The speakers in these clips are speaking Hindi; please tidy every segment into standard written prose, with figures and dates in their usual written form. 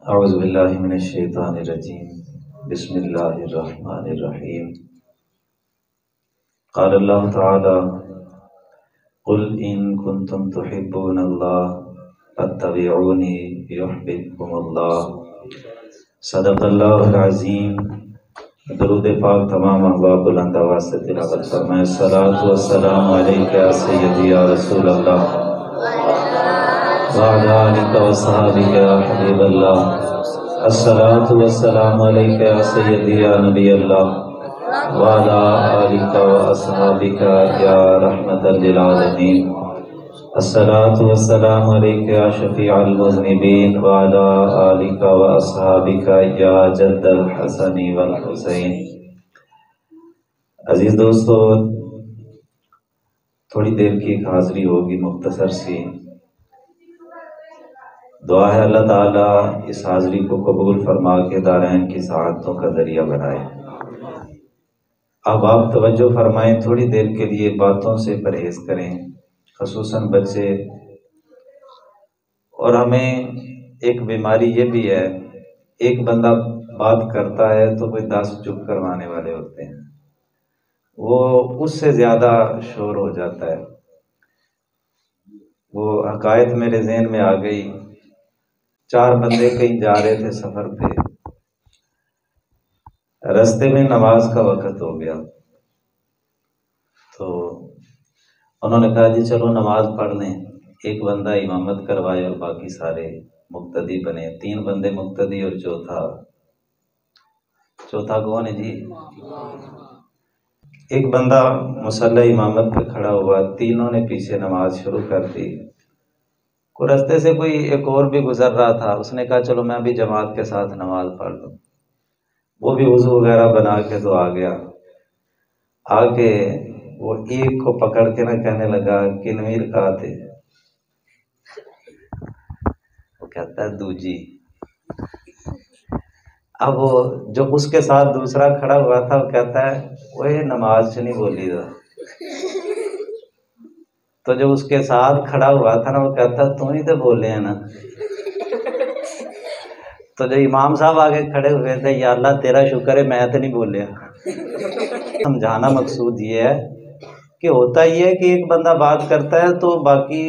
औज़ु बिल्लाहि मिनश शैतानिर रजीम। बिस्मिल्लाहिर रहमानिर रहीम। क़ाल अल्लाहु तआला क़ुल इन कुंतुम तुहिब्बूनल्लाह फत्तबिऊनी युहब्बिबकुमुल्लाह। सदक़ल्लाहुल अज़ीम। दरूद पाक तमाम अहबाब बुलंद आवाज़ से तिलावत फरमाएं। सलातु वस्सलामु अलैका या सय्यदी या रसूल अल्लाह व अला आलिका व सहाबिका या हबीब अल्लाह। अस्सलातु वस्सलामु अलैका या सय्यदी या नबी अल्लाह व अला आलिका व असहाबिका या रहमतल लिल आलमीन। अस्सलातु वस्सलामु अलैका या शफीअल मुज़निबीन व अला आलिका व असहाबिका या जद्दल हसनी वल हुसैन। अजीज दोस्तों, थोड़ी देर की एक हाज़िरी होगी मुख्तसर सी। दुआ है अल्लाह ताला इस हाज़िरी को कबूल फरमा के दारैन की सआदतों का ज़रिया बनाए। अब आप तवज्जो फरमाएं, थोड़ी देर के लिए बातों से परहेज़ करें, ख़ुसूसन बच्चे। और हमें एक बीमारी ये भी है, एक बंदा बात करता है तो कोई 10 चुप करवाने वाले होते हैं, वो उससे ज़्यादा शोर हो जाता है। वो हकायत मेरे ज़हन में आ गई। 4 बंदे कहीं जा रहे थे सफ़र पे, रास्ते में नमाज का वक़्त हो गया तो उन्होंने कहा जी चलो नमाज पढ़ लें। एक बंदा इमामत करवाए और बाकी सारे मुक्तदी बने। 3 बंदे मुक्तदी और चौथा कौन है जी? एक बंदा मुसल्ला इमामत पे खड़ा हुआ, तीनों ने पीछे नमाज शुरू कर दी। को रास्ते से कोई एक और भी गुजर रहा था, उसने कहा चलो मैं भी जमात के साथ नमाज पढ़ लूं। वो भी वुज़ू वगैरह बना के तो आ गया। आके वो एक को पकड़ के ना कहने लगा कि नमीर कहा थे? वो कहता है दूजी। अब वो जो उसके साथ दूसरा खड़ा हुआ था वो कहता है वो नमाज से नहीं बोली था। तो जो उसके साथ खड़ा हुआ था ना वो कहता तुम ही तो बोले हैं ना। तो जो इमाम साहब आगे खड़े हुए थे, या अल्लाह तेरा शुक्र है मैं तो नहीं बोलिया। समझाना मकसूद ये है कि होता ही है कि एक बंदा बात करता है तो बाकी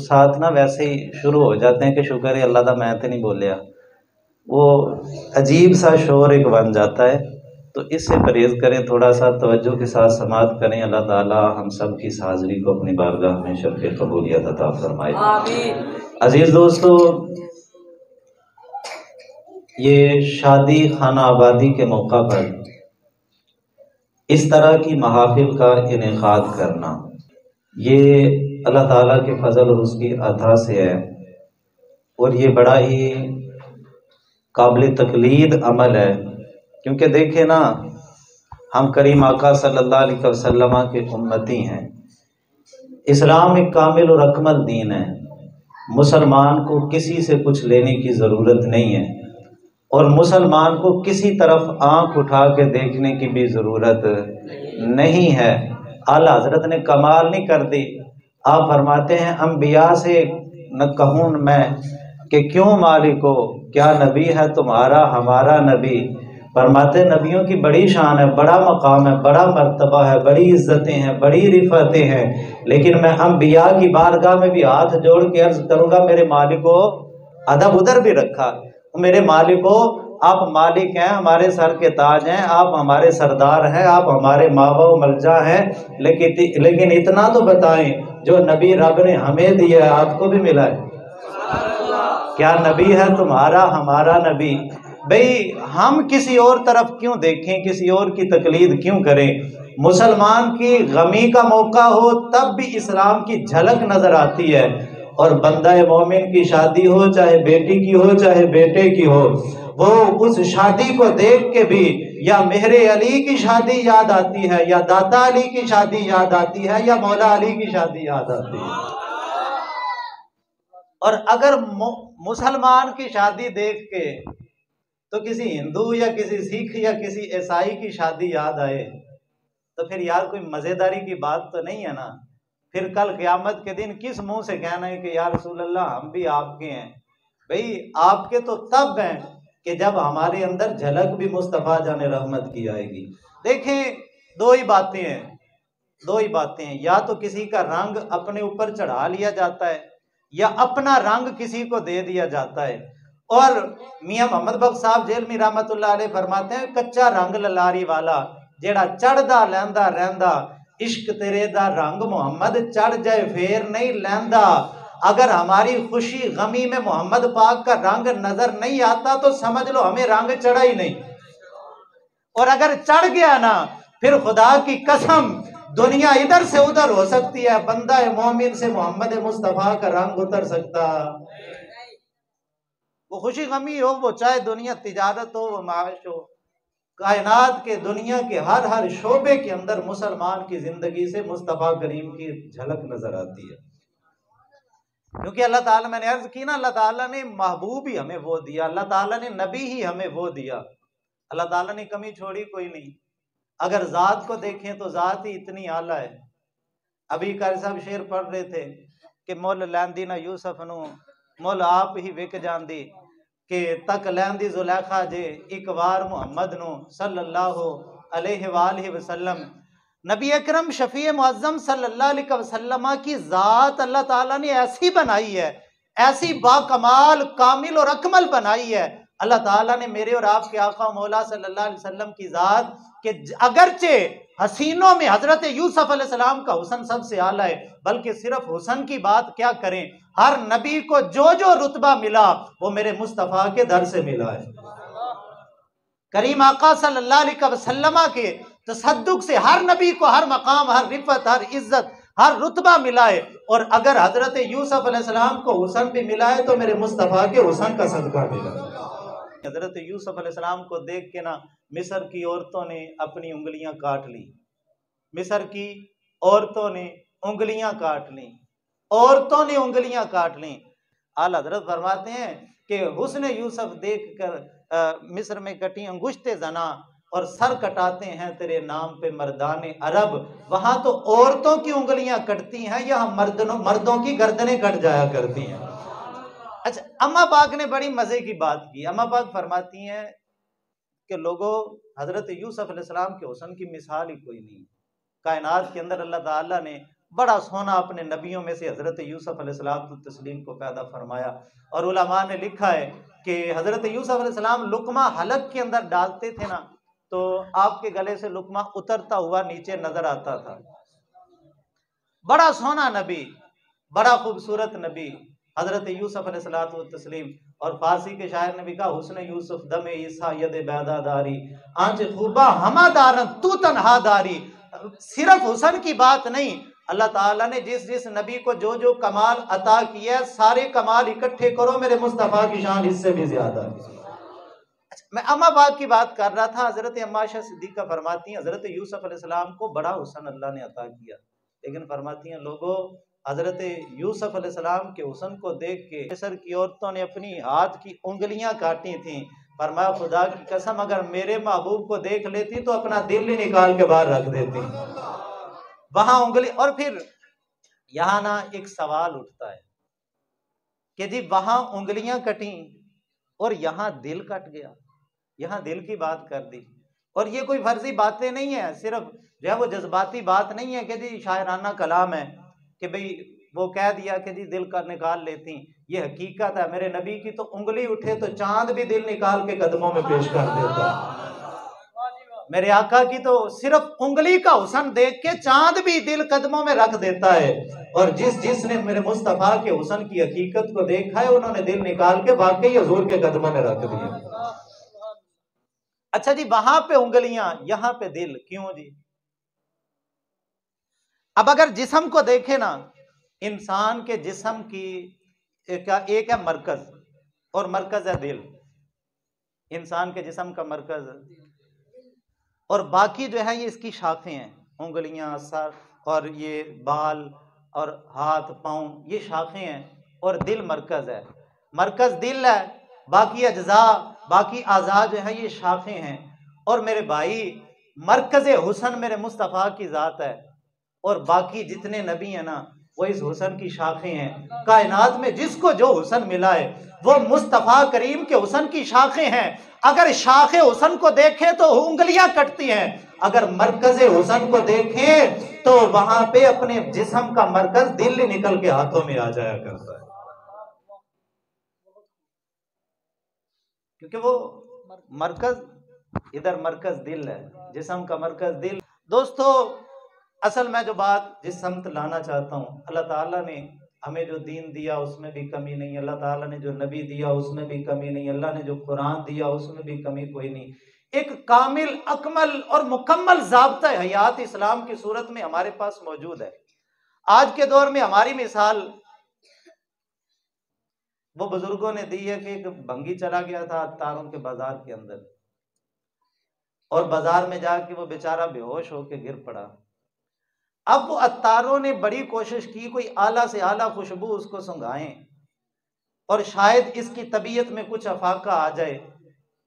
साथ ना वैसे ही शुरू हो जाते हैं कि शुक्र है अल्लाह दा मैं तो नहीं बोलिया। वो अजीब सा शोर एक बन जाता है। तो इससे परहेज़ करें, थोड़ा सा तवज्जो के साथ समाअत करें। अल्लाह ताला हम सब की इस हाज़िरी को अपनी बारगाह में शर्फ़ कबूलियत अता फरमाए। अजीज़ दोस्तों, ये शादी खाना आबादी के मौका पर इस तरह की महाफिल का इनेकाद करना, ये अल्लाह ताला के फजल और उसकी अता से है। और ये बड़ा ही काबिल तकलीद अमल है, क्योंकि देखें ना, हम करीम आका सल्लल्लाहु अलैहि वसल्लम के उम्मती हैं। इस्लाम एक कामिल और अकमल दीन है। मुसलमान को किसी से कुछ लेने की ज़रूरत नहीं है और मुसलमान को किसी तरफ आंख उठा के देखने की भी ज़रूरत नहीं है। आला हज़रत ने कमाल नहीं कर दी। आप फरमाते हैं अम्बिया से न कहूँ मैं कि क्यों मालिको, क्या नबी है तुम्हारा हमारा नबी। फरमाते नबियों की बड़ी शान है, बड़ा मकाम है, बड़ा मर्तबा है, बड़ी इज्जतें हैं, बड़ी रिफतें हैं, लेकिन मैं अम्बिया की बारगाह में भी हाथ जोड़ के अर्ज करूँगा मेरे मालिको, अदब उधर भी रखा, मेरे मालिको आप मालिक हैं, हमारे सर के ताज हैं, आप हमारे सरदार हैं, आप हमारे मावा मलजा हैं, लेकिन इतना तो बताएं जो नबी रब ने हमें दिया है आपको भी मिला है। क्या नबी है तुम्हारा हमारा नबी। भाई हम किसी और तरफ क्यों देखें, किसी और की तकलीद क्यों करें। मुसलमान की गमी का मौका हो तब भी इस्लाम की झलक नजर आती है। और बंदा मोमिन की शादी हो, चाहे बेटी की हो चाहे बेटे की हो, वो उस शादी को देख के भी या मेहरे अली की शादी याद आती है, या दादा अली की शादी याद आती है, या मौला अली की शादी याद आती है। और अगर मुसलमान की शादी देख के तो किसी हिंदू या किसी सिख या किसी ईसाई की शादी याद आए तो फिर यार कोई मजेदारी की बात तो नहीं है ना। फिर कल क़यामत के दिन किस मुंह से कहना है कि या रसूल अल्लाह हम भी आपके हैं। भाई आपके तो तब हैं कि जब हमारे अंदर झलक भी मुस्तफ़ा जाने रहमत की आएगी। देखें, दो ही बातें हैं, दो ही बातें हैं, या तो किसी का रंग अपने ऊपर चढ़ा लिया जाता है या अपना रंग किसी को दे दिया जाता है। और मियां मोहम्मद बख्श साहब जेलमी रहमतुल्लाह अलैह फरमाते हैं, कच्चा रंग ललारी वाला जेड़ा चढ़दा लैंदा रहंदा, इश्क तेरे दा रंग मोहम्मद चढ़ जाए फेर नहीं लैंदा। अगर हमारी खुशी गमी में मोहम्मद पाक का रंग नजर नहीं आता तो समझ लो हमें रंग चढ़ा ही नहीं, और अगर चढ़ गया ना फिर खुदा की कसम दुनिया इधर से उधर हो सकती है, बंदा मोमिन से मोहम्मद मुस्तफा का रंग उतर सकता। वो खुशी गमी हो, वो चाहे दुनिया तिजारत हो, वो माश हो, कायनात के दुनिया के हर हर शोबे के अंदर मुसलमान की जिंदगी से मुस्तफा करीम की झलक नजर आती है। क्योंकि अल्लाह ताला, मैंने अर्ज की ना, अल्लाह ताला ने महबूब ही हमें वो दिया, अल्लाह ताला ने नबी ही हमें वो दिया, अल्लाह ताला ने कमी छोड़ी कोई नहीं। अगर जात को देखें तो जात ही इतनी आला है। अभी कारी साहब शेर पढ़ रहे थे कि मुल लैंदी ना यूसफ नू, मुल आप ही विक जांदी, कि तक लैंदी जुलेखा जे एक बार मुहम्मद नू सल्लल्लाहु अलैहि वसल्लम। नबी अकरम शफी मुअज्जम सल्लल्लाहु अलैहि वसल्लम की जात अल्लाह ताला ने ऐसी बनाई है, ऐसी बाकमाल कामिल और अकमल बनाई है अल्लाह ताला ने मेरे और आपके आका मौला सल्लल्लाहु अलैहि वसल्लम की जात, कि अगरचे हसीनों में हजरत यूसुफ अलैहिस्सलाम का हुस्न सबसे आला है, बल्कि सिर्फ हुस्न की बात क्या करें, हर नबी को जो जो रुतबा मिला वो मेरे मुस्तफा के दर से मिला है। करीम आका सल्लल्लाहु अलैहि वसल्लम के तसद्दुक से हर नबी को हर मकाम, हर रिफत, हर इज्जत, हर रुतबा मिला है। और अगर हजरत यूसुफ अलैहिस्सलाम को हुस्न भी मिला है तो मेरे मुस्तफा के हुस्न का सदका मिला है। हजरत यूसुफ अलैहिस्सलाम को देख के ना मिस्र की औरतों ने अपनी उंगलियां काट ली, मिस्र की औरतों ने उंगलियां काट ली, औरतों ने उंगलियां काट ली। आला हजरत फरमाते हैं कि हुस्न यूसुफ देख कर मिस्र में कटी अंगुश्ते जना और सर कटाते हैं तेरे नाम पे मर्दाने अरब। वहां तो औरतों की उंगलियां कटती हैं, यहाँ मर्दों की गर्दनें कट जाया करती हैं। अच्छा, अम्मा पाक ने बड़ी मजे की बात की। अम्मा पाक फरमाती हैं कि लोगों, हजरत यूसुफ अलैहिस्सलाम के हुस्न की मिसाल ही कोई नहीं। कायनात के अंदर अल्लाह ताला ने बड़ा सोना अपने नबियों में से हजरत यूसुफ अलैहिस्सलाम तस्लीम को पैदा फरमाया। और उलमा ने लिखा है कि हजरत यूसुफ अलैहिस्सलाम लुकमा हलक के अंदर डालते थे ना तो आपके गले से लुकमा उतरता हुआ नीचे नजर आता था। बड़ा सोना नबी, बड़ा खूबसूरत नबी हजरत यूसुफ अलैहिस्सलातु तस्लीम। और फारसी के शायर ने भी कहा, हुस्न यूसुफ दमे ईसा यद बैदादारी, आंच खूबा हमादारन तू तन्हादारी। सिर्फ हुस्न की बात नहीं, अल्लाह ताला ने जिस जिस नबी को जो जो कमाल अता किया है, सारे कमाल इकट्ठे करो, मेरे मुस्तफा की शान इससे भी ज्यादा है। मैं अम्मा बाग की बात कर रहा था, हजरत अम्मा आयशा सिद्दीका फरमाती हैं हजरत यूसुफ अलैहिस्सलाम को बड़ा हुस्न अल्लाह ने अता किया, लेकिन फरमाती हैं लोगों, हजरत यूसुफ अलैहिस्सलाम के हुस्न को देख के मिस्र की औरतों ने अपनी हाथ की उंगलियां काटी थी। फरमाया खुदा की कसम अगर मेरे महबूब को देख लेती तो अपना दिल ही निकाल के बाहर रख देती वहां उंगली। और फिर यहाँ ना एक सवाल उठता है कि जी वहां उंगलियां कटी और यहाँ दिल कट गया, यहाँ दिल की बात कर दी। और ये कोई फर्जी बातें नहीं है, सिर्फ जो है वो जज्बाती बात नहीं है कि जी शायराना कलाम है कि भाई वो कह दिया कि जी दिल का निकाल लेती। ये हकीकत है, मेरे नबी की तो उंगली उठे तो चांद भी दिल निकाल के कदमों में पेश कर देता। मेरे आका की तो सिर्फ उंगली का हुस्न देख के चांद भी दिल कदमों में रख देता है। और जिसने मेरे मुस्तफा के हुस्न की हकीकत को देखा है उन्होंने दिल निकाल के वाकई हुजूर के कदमों में रख दिया। अच्छा जी, वहां पे उंगलियां यहां पे दिल, क्यों जी? अब अगर जिस्म को देखे ना, इंसान के जिस्म की एक है मरकज और मरकज है दिल, इंसान के जिस्म का मरकज, और बाकी जो है ये इसकी शाखें हैं, उंगलियां, सर और ये बाल और हाथ पांव, ये शाखें हैं, और दिल मरकज है। मरकज दिल है, बाकी अज्जा, बाकी आज़ा जो है ये शाखें हैं। और मेरे भाई मरकज हुस्न मेरे मुस्तफ़ा की ज़ात है, और बाकी जितने नबी हैं ना वो इस हुस्न की शाखें हैं। कायनात में जिसको जो हुस्न मिला है वो मुस्तफ़ा करीम के हुस्न की शाखें हैं। अगर शाखे हुस्न को देखें तो उंगलियां कटती हैं, अगर मरकज़े हुस्न को देखें तो वहां पे अपने जिस्म का मरकज दिल निकल के हाथों में आ जाया करता है, क्योंकि वो मरकज इधर मरकज दिल है, जिस्म का मरकज दिल। दोस्तों, असल में जो बात जिस समत लाना चाहता हूँ, अल्लाह ताला ने हमें जो दीन दिया उसमें भी कमी नहीं, अल्लाह ताला ने जो नबी दिया उसमें भी कमी नहीं, अल्लाह ने जो कुरान दिया उसमें भी कमी कोई नहीं। एक कामिल, अकमल और मुकम्मल ज़ाब्ता हयात इस्लाम की सूरत में हमारे पास मौजूद है। आज के दौर में हमारी मिसाल वो बुजुर्गों ने दी है कि एक भंगी चला गया था अत्तारों के बाजार के अंदर, और बाजार में जाके वो बेचारा बेहोश होकर गिर पड़ा। अब वो अत्तारों ने बड़ी कोशिश की कोई आला से आला खुशबू उसको सुंघाएं और शायद इसकी तबीयत में कुछ अफाका आ जाए,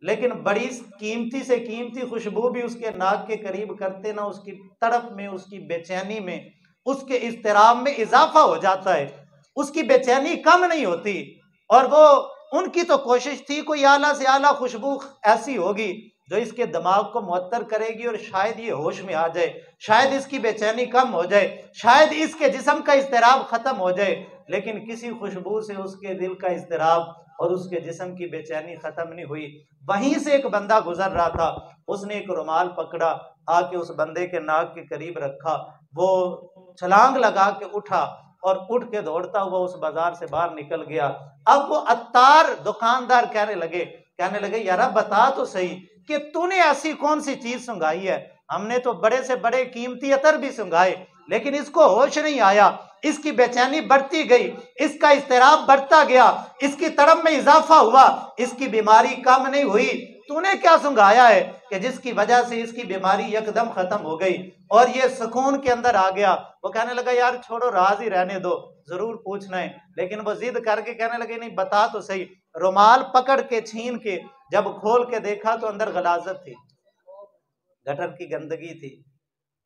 लेकिन बड़ी कीमती से कीमती खुशबू भी उसके नाक के करीब करते ना उसकी तड़प में, उसकी बेचैनी में, उसके इज़्तिराब में इजाफा हो जाता है, उसकी बेचैनी कम नहीं होती। और वो उनकी तो कोशिश थी कोई आला से आला खुशबू ऐसी होगी जो इसके दिमाग को मुअत्तर करेगी और शायद ये होश में आ जाए, शायद इसकी बेचैनी कम हो जाए, शायद इसके जिस्म का इज़्तिराब खत्म हो जाए। लेकिन किसी खुशबू से उसके दिल का इज़्तिराब और उसके जिस्म की बेचैनी खत्म नहीं हुई। वहीं से एक बंदा गुजर रहा था, उसने एक रुमाल पकड़ा, आके उस बंदे के नाक के करीब रखा, वो छलांग लगा के उठा और उठ के दौड़ता हुआ उस बाजार से बाहर निकल गया। अब वो अत्तार दुकानदार कहने लगे यार बता तो सही कि तूने ऐसी कौन सी चीज सुंघाई है, हमने तो बड़े से बड़े कीमती अतर भी सुंघाए लेकिन इसको होश नहीं आया, इसकी बेचैनी बढ़ती गई, इसका इज़्तिराब बढ़ता गया, इसकी तड़प में इजाफा हुआ, इसकी बीमारी कम नहीं हुई। तूने क्या सुंघाया है कि जिसकी वजह से इसकी बीमारी यकदम खत्म हो गई और ये सुकून के अंदर आ गया। वो कहने लगा यार छोड़ो, राज ही रहने दो, जरूर पूछना है। लेकिन वो जिद करके कहने लगे नहीं बता तो सही। रुमाल पकड़ के छीन के जब खोल के देखा तो अंदर गलाजत थी, गटर की गंदगी थी।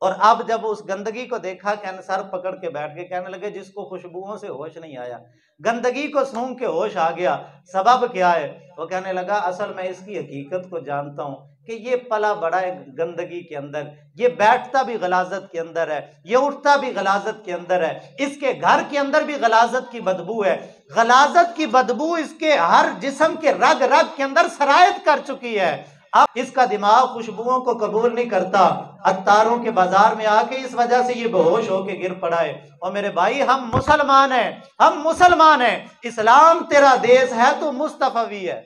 और अब जब उस गंदगी को देखा, कहने सर पकड़ के बैठ के कहने लगे जिसको खुशबुओं से होश नहीं आया, गंदगी को सूंघ के होश आ गया, सबब क्या है? वो कहने लगा असल मैं इसकी हकीकत को जानता हूँ कि ये पला बड़ा है गंदगी के अंदर, ये बैठता भी गलाजत के अंदर है, ये उठता भी गलाजत के अंदर है, इसके घर के अंदर भी गलाजत की बदबू है, गलाजत की बदबू इसके हर जिस्म के रग रग के अंदर सरायत कर चुकी है। अब इसका दिमाग खुशबुओं को कबूल नहीं करता, अत्तारों के बाजार में आके इस वजह से ये बेहोश होके गिर पड़ा है। और मेरे भाई हम मुसलमान हैं, हम मुसलमान हैं, इस्लाम तेरा देश है तो मुस्तफवी है।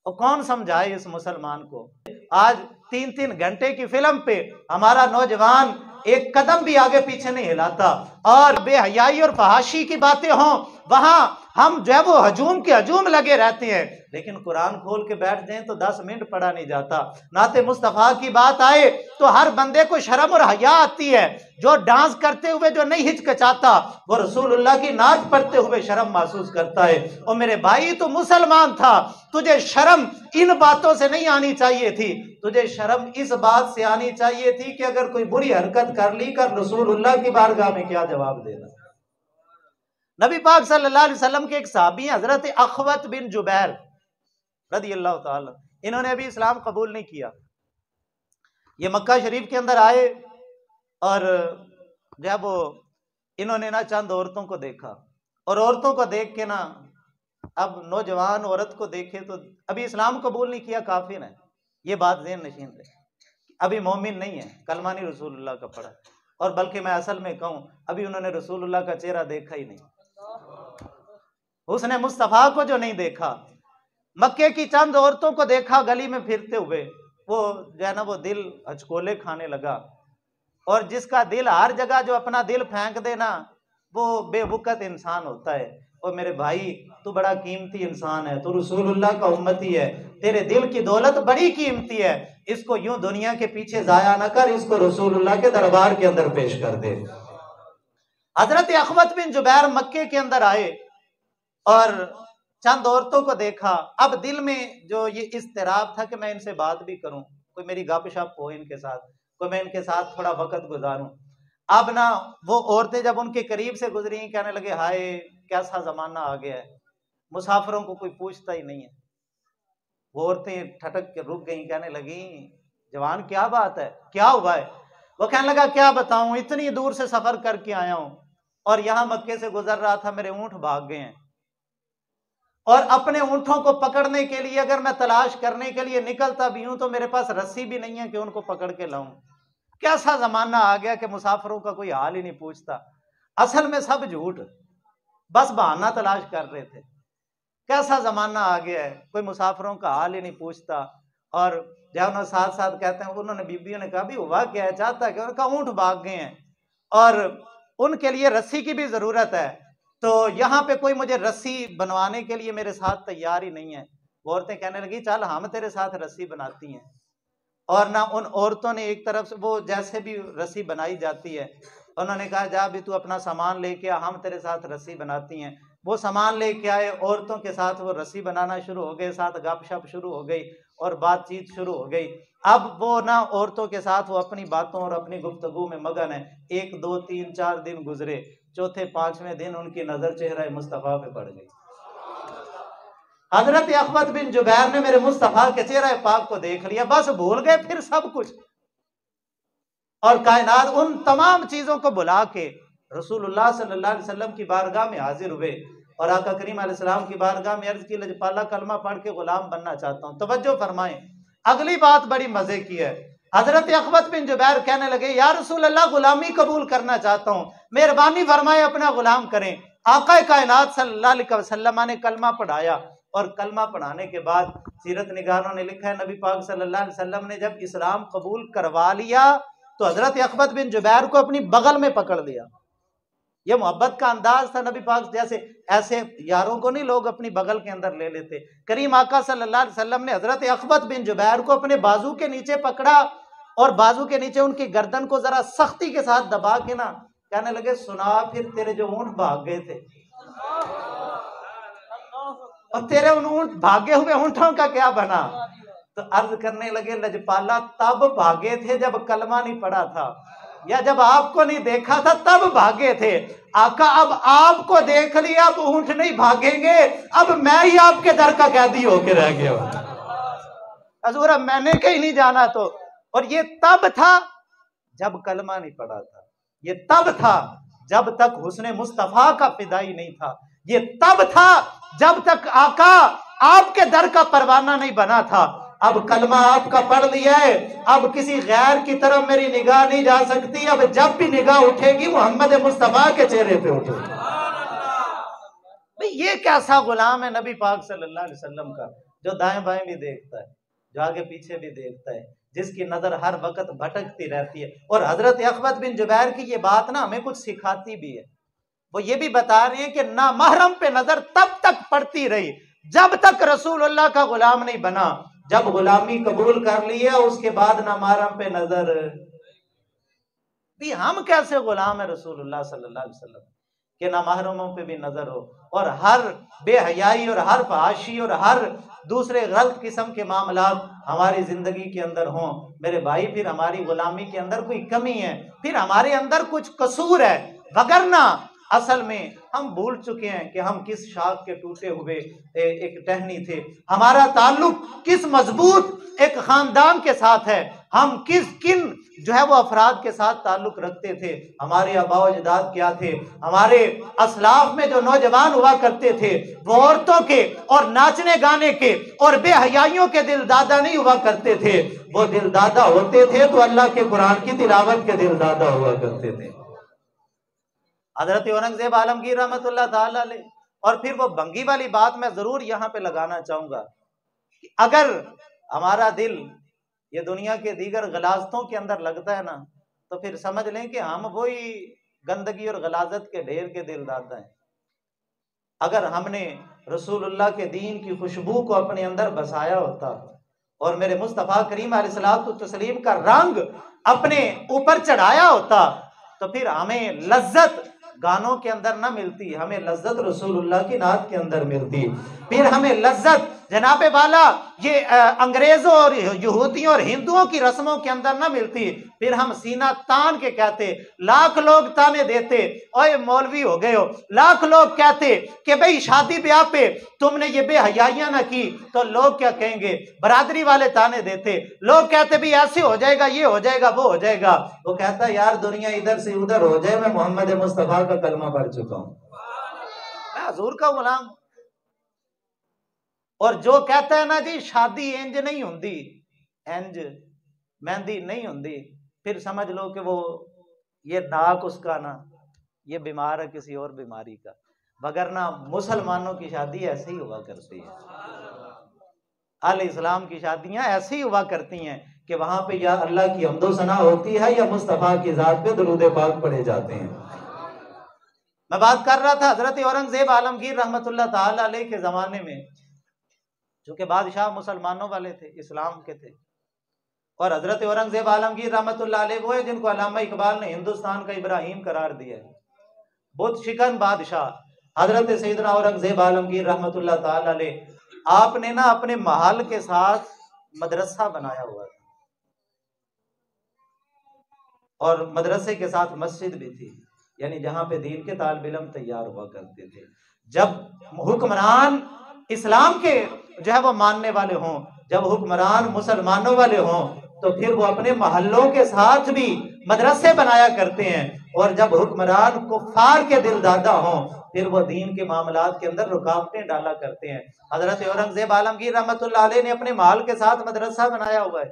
और कौन समझाए इस मुसलमान को? आज 3-3 घंटे की फिल्म पे हमारा नौजवान एक कदम भी आगे पीछे नहीं हिलाता, और बेहयाई और फहाशी की बातें हों वहां हम जो है वो हजूम के हजूम लगे रहते हैं, लेकिन कुरान खोल के बैठ जाएं तो 10 मिनट पढ़ा नहीं जाता। नाते मुस्तफ़ा की बात आए तो हर बंदे को शर्म और हया आती है। जो डांस करते हुए जो नहीं हिचकिचाता वो रसूलुल्लाह की नात पढ़ते हुए शर्म महसूस करता है। और मेरे भाई तो मुसलमान था, तुझे शर्म इन बातों से नहीं आनी चाहिए थी, तुझे शर्म इस बात से आनी चाहिए थी कि अगर कोई बुरी हरकत कर ली कर रसूलुल्लाह की बारगाह में क्या जवाब देना। नबी पाक सल्लल्लाहु अलैहि वसल्लम के एक साहबी हजरत अखवत बिन जुबैर रदी अल्लाह ताला, इन्होंने अभी इस्लाम कबूल नहीं किया। ये मक्का शरीफ के अंदर आए और जब वो इन्होंने ना चंद औरतों को देखा, और औरतों को देख के ना, अब नौजवान औरत को देखे तो अभी इस्लाम कबूल नहीं किया, काफिर है, ये बात ज़हन नशीन रहे, अभी मोमिन नहीं है, कलमा नहीं रसूलुल्लाह का पढ़ा, और बल्कि मैं असल में कहूँ अभी उन्होंने रसूलुल्लाह का चेहरा देखा ही नहीं, उसने मुस्तफ़ा को जो नहीं देखा, मक्के की चंद औरतों को देखा गली में फिरते हुए, वो जो है ना वो दिल हचकोले खाने लगा। और जिसका दिल हर जगह जो अपना दिल फेंक देना वो बेवकूफ़ इंसान होता है। और मेरे भाई तू बड़ा कीमती इंसान है, तू रसूलुल्लाह का उम्मती है, तेरे दिल की दौलत बड़ी कीमती है, इसको यूं दुनिया के पीछे जाया ना कर, इसको रसूलुल्लाह के दरबार के अंदर पेश कर दे। हजरत अखवत बिन जुबैर मक्के के अंदर आए और चंद औरतों को देखा। अब दिल में जो ये इज़्तिराब था कि मैं इनसे बात भी करूं, कोई मेरी गपशप हो इनके साथ, कोई मैं इनके साथ थोड़ा वक्त गुजारूं। अब ना वो औरतें जब उनके करीब से गुजरी कहने लगे हाय कैसा जमाना आ गया है, मुसाफिरों को कोई पूछता ही नहीं है। वो औरतें ठटक के रुक गई, कहने लगी जवान क्या बात है, क्या हुआ है? वो कहने लगा क्या बताऊं, इतनी दूर से सफर करके आया हूं और यहां मक्के से गुजर रहा था, मेरे ऊंट भाग गए हैं और अपने ऊंटों को पकड़ने के लिए अगर मैं तलाश करने के लिए निकलता भी हूं तो मेरे पास रस्सी भी नहीं है कि उनको पकड़ के लाऊं। कैसा जमाना आ गया कि मुसाफिरों का कोई हाल ही नहीं पूछता। असल में सब झूठ, बस बहाना तलाश कर रहे थे। कैसा जमाना आ गया है, कोई मुसाफिरों का हाल ही नहीं पूछता। और जब उन्होंने साथ साथ कहते हैं, उन्होंने बीबियों ने कहा भी हुआ क्या है, चाहता कि उनका ऊंट भाग गए हैं और उनके लिए रस्सी की भी जरूरत है, तो यहाँ पे कोई मुझे रस्सी बनवाने के लिए मेरे साथ तैयार ही नहीं है। वो औरतें कहने लगी चल हम तेरे साथ रस्सी बनाती हैं। और ना उन औरतों ने एक तरफ से वो जैसे भी रस्सी बनाई जाती है, उन्होंने कहा जा भी तू अपना सामान लेके आ, हम तेरे साथ रस्सी बनाती हैं। वो सामान लेके आए, औरतों के साथ वो रस्सी बनाना शुरू हो गए, साथ गपशप शुरू हो गई और बातचीत शुरू हो गई। अब वो ना औरतों के साथ वो अपनी बातों और अपनी गुफ्तगू में मगन है। 1 2 3 4 दिन गुजरे, चौथे 5वें दिन उनकी नजर चेहरा मुस्तफा पे पड़ गई। हजरत अखबत बिन जुबैर ने मेरे मुस्तफा के चेहरा पाक को देख लिया, बस भूल गए फिर सब कुछ और कायनात। उन तमाम चीजों को भुला के रसूलुल्लाह सल्लल्लाहु अलैहि वसल्लम की बारगाह में हाजिर हुए और आका करीम अलैहिस्सलाम की बारगाह में अर्ज की लजपाला कलमा पढ़ के गुलाम बनना चाहता हूं। तवज्जो फरमाएं, अगली बात बड़ी मजे की है। हजरत अखबत बिन जुबैर कहने लगे या रसूल अल्लाह गुलामी कबूल करना चाहता हूं, मेहरबानी फरमाए अपना गुलाम करें। आका कायनात सल्लल्लाहु अलैहि वसल्लम ने कलमा पढ़ाया और कलमा पढ़ाने के बाद सीरत निगारों ने लिखा है नबी पाक सल्लल्लाहु अलैहि वसल्लम ने जब इस्लाम कबूल करवा लिया तो हजरत अखबत बिन जुबैर को अपनी बगल में पकड़ लिया। यह मोहब्बत का अंदाज था नबी पाक, जैसे ऐसे यारों को नहीं लोग अपनी बगल के अंदर ले लेते। करीम आका सल्लल्लाहु अलैहि वसल्लम ने हजरत अखबत बिन जुबैर को अपने बाजू के नीचे पकड़ा और बाजू के नीचे उनकी गर्दन को जरा सख्ती के साथ दबा के ना कहने लगे सुना फिर तेरे जो ऊंट भाग गए थे और तेरे उन ऊंट भागे हुए ऊंटों का क्या बना? तो अर्ज करने लगे लजपाला तब भागे थे जब कलमा नहीं पड़ा था, या जब आपको नहीं देखा था तब भागे थे। आका अब आपको देख लिया, अब ऊंट नहीं भागेंगे, अब मैं ही आपके दर का कैदी होके रह गया। हजूर अब मैंने कहीं नहीं जाना। तो और ये तब था जब कलमा नहीं पड़ा था, ये तब था जब तक हुस्ने मुस्तफा का फिदाई नहीं था, ये तब था जब तक आका आपके दर का परवाना नहीं बना था। अब कलमा आपका पढ़ लिया है, अब किसी गैर की तरफ मेरी निगाह नहीं जा सकती। अब जब भी निगाह उठेगी मोहम्मद मुस्तफा के चेहरे पे उठेगी। भाई ये कैसा गुलाम है नबी पाक सल्लल्लाहु अलैहि वसल्लम का, जो दाएं बाएं भी देखता है, जो आगे पीछे भी देखता है, जिसकी नजर हर वक्त भटकती रहती है। और हजरत अखबत बिन जुबैर की ये बात ना हमें कुछ सिखाती भी है। वो ये भी बता रही है कि ना महरम पे नजर तब तक पड़ती रही जब तक रसूलुल्लाह का गुलाम नहीं बना। जब गुलामी कबूल कर लिया उसके बाद ना महरम पे नजर। भी हम कैसे गुलाम है रसूलुल्लाह सल्लल्लाहु अलैहि वसल्लम के ना महरमों पे भी नजर हो और हर बेहयाई और हर फहाशी और हर दूसरे गलत किस्म के मामला हमारी जिंदगी के अंदर हों। मेरे भाई फिर हमारी गुलामी के अंदर कोई कमी है, फिर हमारे अंदर कुछ कसूर है, वगरना असल में हम भूल चुके हैं कि हम किस शाख के टूटे हुए एक टहनी थे, हमारा ताल्लुक किस मजबूत एक खानदान के साथ है, हम किन जो है वो अफराद के साथ ताल्लुक रखते थे, हमारे आबा अजदाद क्या थे, हमारे असलाफ में जो नौजवान हुआ करते थे वो औरतों के और नाचने गाने के और बेहयाइयों के दिल दादा नहीं हुआ करते थे। वो दिल दादा होते थे तो अल्लाह के कुरान की तिलावत के दिल दादा हुआ करते थे। हजरत औरंगजेब आलमगीर रहमतुल्लाह ताला अलैह। और फिर वो भंगी वाली बात मैं जरूर यहाँ पे लगाना चाहूंगा कि अगर हमारा दिल ये दुनिया के दीगर गलाजतों के अंदर लगता है ना, तो फिर समझ लें कि हम वही गंदगी और गलाजत के ढेर के दिल दादा हैं। अगर हमने रसूलुल्लाह के दीन की खुशबू को अपने अंदर बसाया होता और मेरे मुस्तफ़ा करीम अलैहिस्सलातु तस्लीम का रंग अपने ऊपर चढ़ाया होता, तो फिर हमें लज्जत गानों के अंदर ना मिलती, हमें लज्जत रसूलुल्लाह की नात के अंदर मिलती। फिर हमें लज्जत जनाबे वाला ये अंग्रेजों और यहूदियों और हिंदुओं की रस्मों के अंदर ना मिलती, फिर हम सीना तान के कहते, लाख लोग ताने देते ओए मौलवी हो गए हो, लाख लोग कहते कि भाई शादी ब्याह पे तुमने ये बेहयाइयां ना की तो लोग क्या कहेंगे, बरादरी वाले ताने देते, लोग कहते भी ऐसे हो जाएगा, ये हो जाएगा, वो हो जाएगा। वो कहता यार दुनिया इधर से उधर हो जाए, मैं मोहम्मद मुस्तफा का कलमा पढ़ चुका हूं, मैं हुजूर का गुलाम। और जो कहता है ना जी शादी इंज नहीं होती, इंज मेहंदी नहीं होती, फिर समझ लो कि वो ये नाक उसका ना ये बीमार है किसी और बीमारी का, वगरना मुसलमानों की शादी ऐसे ही हुआ करती है, अल इस्लाम की शादियां ऐसी हुआ करती हैं कि वहां पे या अल्लाह की हम्दो सना होती है या मुस्तफा की जात पे दुरूद पाक पढ़े जाते हैं। मैं बात कर रहा था हजरत औरंगजेब आलमगीर रहमतुल्लाह ताला अलैह के जमाने में, चूंकि बादशाह मुसलमानों वाले थे, इस्लाम के थे, और हजरत औरंगजेब आलमगीर रहमतुल्लाह अलैह वो है जिनको अल्लामा इकबाल ने हिंदुस्तान का इब्राहिम करार दिया है, बुत शिकन बादशाह हजरत सैयदना औरंगजेब आलमगीर रहमतुल्लाह ताला अलैह, आपने ना अपने महल के साथ मदरसा बनाया हुआ था और मदरसे के साथ मस्जिद भी थी, यानी जहां पे दीन के तालिब इल्म तैयार हुआ करते थे। जब हुक्मरान इस्लाम के जो है वो मानने वाले हों, जब हुक्मरान मुसलमानों वाले हों, तो फिर वो अपने महल्लों के साथ भी मदरसे बनाया करते हैं, और जब हुक्मरान कुफार के दिल दादा हों फिर वो दीन के मामलात के अंदर रुकावटें डाला करते हैं। हजरत औरंगजेब आलमगीर रहमतुल्लाह अलैह ने अपने महल के साथ मदरसा बनाया हुआ है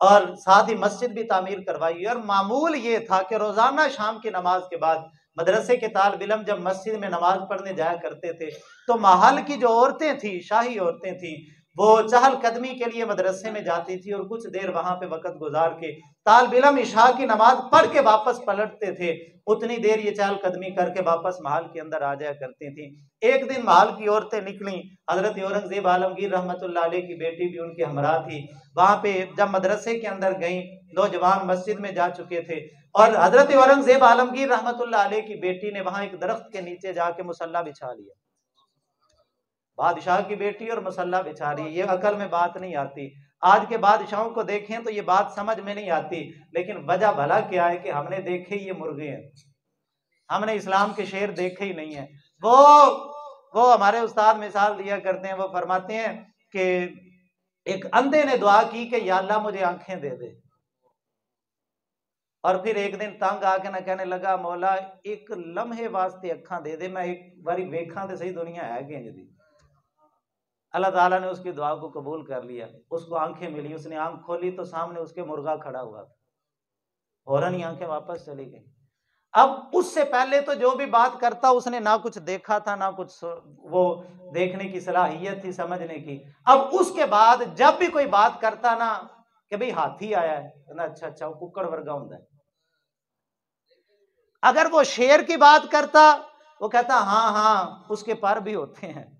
और साथ ही मस्जिद भी तामीर करवाई है, और मामूल ये था कि रोजाना शाम की नमाज के बाद मदरसे के तालिब इल्म जब मस्जिद में नमाज पढ़ने जाया करते थे तो महल की जो औरतें थी, शाही औरतें थी, वो चहल कदमी के लिए मदरसे में जाती थी और कुछ देर वहां पे वक्त गुजार के तालिब इल्म इशा की नमाज पढ़ के वापस पलटते थे, उतनी देर ये चहल कदमी करके वापस महल के अंदर आ जाया करती थी। एक दिन महल की औरतें निकली, हजरत औरंगजेब आलमगीर रहमतुल्लाह अलैह की बेटी भी उनके हमरा थी, वहां पे जब मदरसे के अंदर गई, नौजवान मस्जिद में जा चुके थे, और हजरत औरंगजेब आलमगीर रहमतुल्लाह अलैह की बेटी ने वहां एक दरख्त के नीचे जाके मुसल्ला बिछा लिया। बादशाह की बेटी और मुसल्ला बिछा रही है, ये अकल में बात नहीं आती। आज के बादशाहों को देखें तो ये बात समझ में नहीं आती, लेकिन वजह भला क्या है कि हमने देखे ये मुर्गे हैं, हमने इस्लाम के शेर देखे ही नहीं है। वो हमारे उस्ताद मिसाल दिया करते हैं, वो फरमाते हैं कि एक अंधे ने दुआ की कि या अल्लाह मुझे आंखें दे दे, और फिर एक दिन तंग आके ना कहने लगा मौला एक लम्हे वास्ते अखा दे दे, मैं एक बारी वेखा तो सही दुनिया है कि जी। अल्लाह ताला ने उसकी दुआ को कबूल कर लिया, उसको आंखें मिली, उसने आंख खोली तो सामने उसके मुर्गा खड़ा हुआ था, फौरन ही आंखें वापस चली गई। अब उससे पहले तो जो भी बात करता उसने ना कुछ देखा था ना कुछ वो देखने की सलाहियत थी, समझने की। अब उसके बाद जब भी कोई बात करता ना कि भाई हाथी आया है, ना अच्छा अच्छा वो कुक्कड़ वर्गा होता है। अगर वो शेर की बात करता वो कहता हाँ हाँ उसके पर भी होते हैं,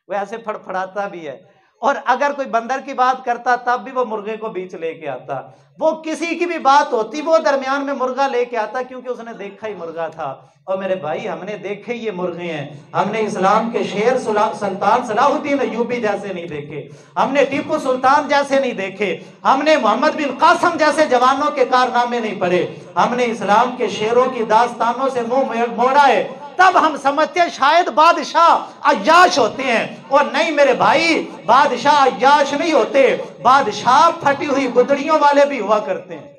वो ऐसे फड़फड़ाता भी है। और अगर कोई बंदर की बात करता तब भी वो मुर्गे को बीच लेके आता, वो किसी की भी बात होती वो दरमियान में मुर्गा लेके आता, क्योंकि उसने देखा ही मुर्गा था। और मेरे भाई हमने देखे ये मुर्गे हैं, हमने इस्लाम के शेर सुल्तान सलाहुद्दीन अय्यूबी जैसे नहीं देखे, हमने टीपू सुल्तान जैसे नहीं देखे, हमने मोहम्मद बिन कासिम जैसे जवानों के कारनामे नहीं पढ़े, हमने इस्लाम के शेरों की दास्तानों से मुंह मोड़ा है, तब हम समझते हैं शायद बादशाह अय्याश होते हैं। और नहीं मेरे भाई, बादशाह अय्याश नहीं होते, बादशाह फटी हुई गुदड़ियों वाले भी हुआ करते हैं।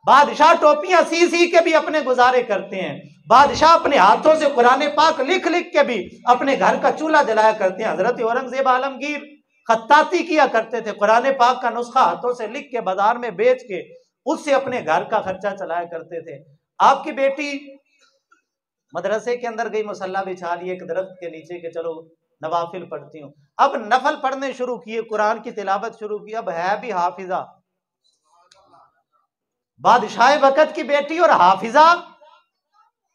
बादशाह टोपियां सी के भी अपने गुजारे करते हैं, बादशाह अपने हाथों से कुरान पाक लिख लिख के भी अपने घर का चूल्हा जलाया करते हैं। हजरत औरंगजेब आलमगीर खत्ताती किया करते थे, कुरान पाक का नुस्खा हाथों से लिख के बाजार में बेच के उससे अपने घर का खर्चा चलाया करते थे। आपकी बेटी मदरसे के अंदर गई, मुसल्ला बिछा लिए एक दरख्त के नीचे के चलो नवाफिल पढ़ती हूँ। अब नफल पढ़ने शुरू किए, कुरान की तिलावत शुरू की। अब है भी हाफिजा, बादशाह वक्त की बेटी और हाफिजा।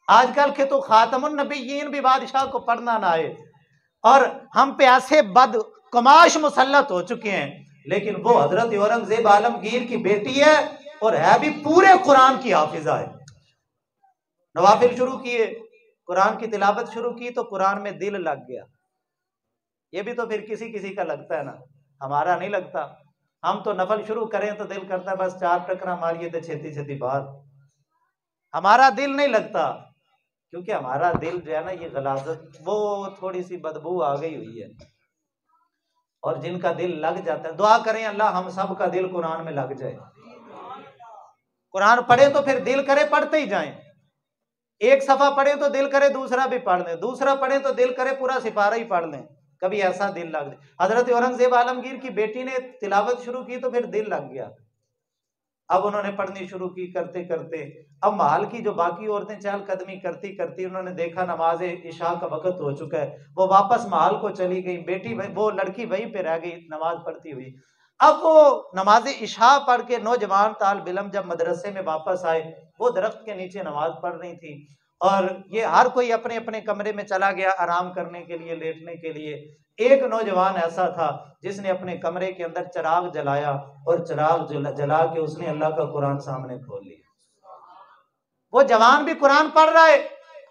आजकल के तो खातमुन नबीयीन भी बादशाह को पढ़ना ना आए, और हम पे ऐसे बद कमाश मुसल्लत हो चुके हैं। लेकिन वो हजरत औरंगजेब आलमगीर की बेटी है और है भी पूरे कुरान की हाफिजा है। नवाफिल शुरू किए, कुरान की तिलावत शुरू की तो कुरान में दिल लग गया, ये भी तो फिर किसी किसी का लगता है ना, हमारा नहीं लगता। हम तो नफल शुरू करें तो दिल करता है बस 4 टकरा मारिए तो छेती छेती बाहर, हमारा दिल नहीं लगता, क्योंकि हमारा दिल जो है ना ये गलाजत, वो थोड़ी सी बदबू आ गई हुई है। और जिनका दिल लग जाता है, दुआ करें अल्लाह हम सब का दिल कुरान में लग जाए। कुरान पढ़े तो फिर दिल करे पढ़ते ही जाएं, एक सफा पढ़े तो दिल करे दूसरा भी पढ़ लें, दूसरा पढ़े तो दिल करे पूरा सिपारा ही पढ़ लें, कभी ऐसा दिल लग जाए। हजरत औरंगजेब आलमगीर की बेटी ने तिलावत शुरू की तो फिर दिल लग गया, अब उन्होंने पढ़नी शुरू की करते करते। अब महल की जो बाकी औरतें चहलकदमी करती करती उन्होंने देखा नमाज इशा का वक्त हो चुका है, वो वापस महल को चली गई, बेटी वो लड़की वहीं पे रह गई नमाज पढ़ती हुई। अब वो नमाज इशा पढ़ के नौजवान तालिब इल्म जब मदरसे में वापस आए, वो दरख्त के नीचे नमाज पढ़ रही थी, और ये हर कोई अपने अपने कमरे में चला गया आराम करने के लिए, लेटने के लिए। एक नौजवान ऐसा था जिसने अपने कमरे के अंदर चिराग जलाया, और चिराग जला के उसने अल्लाह का कुरान सामने खोल लिया। वो जवान भी कुरान पढ़ रहा है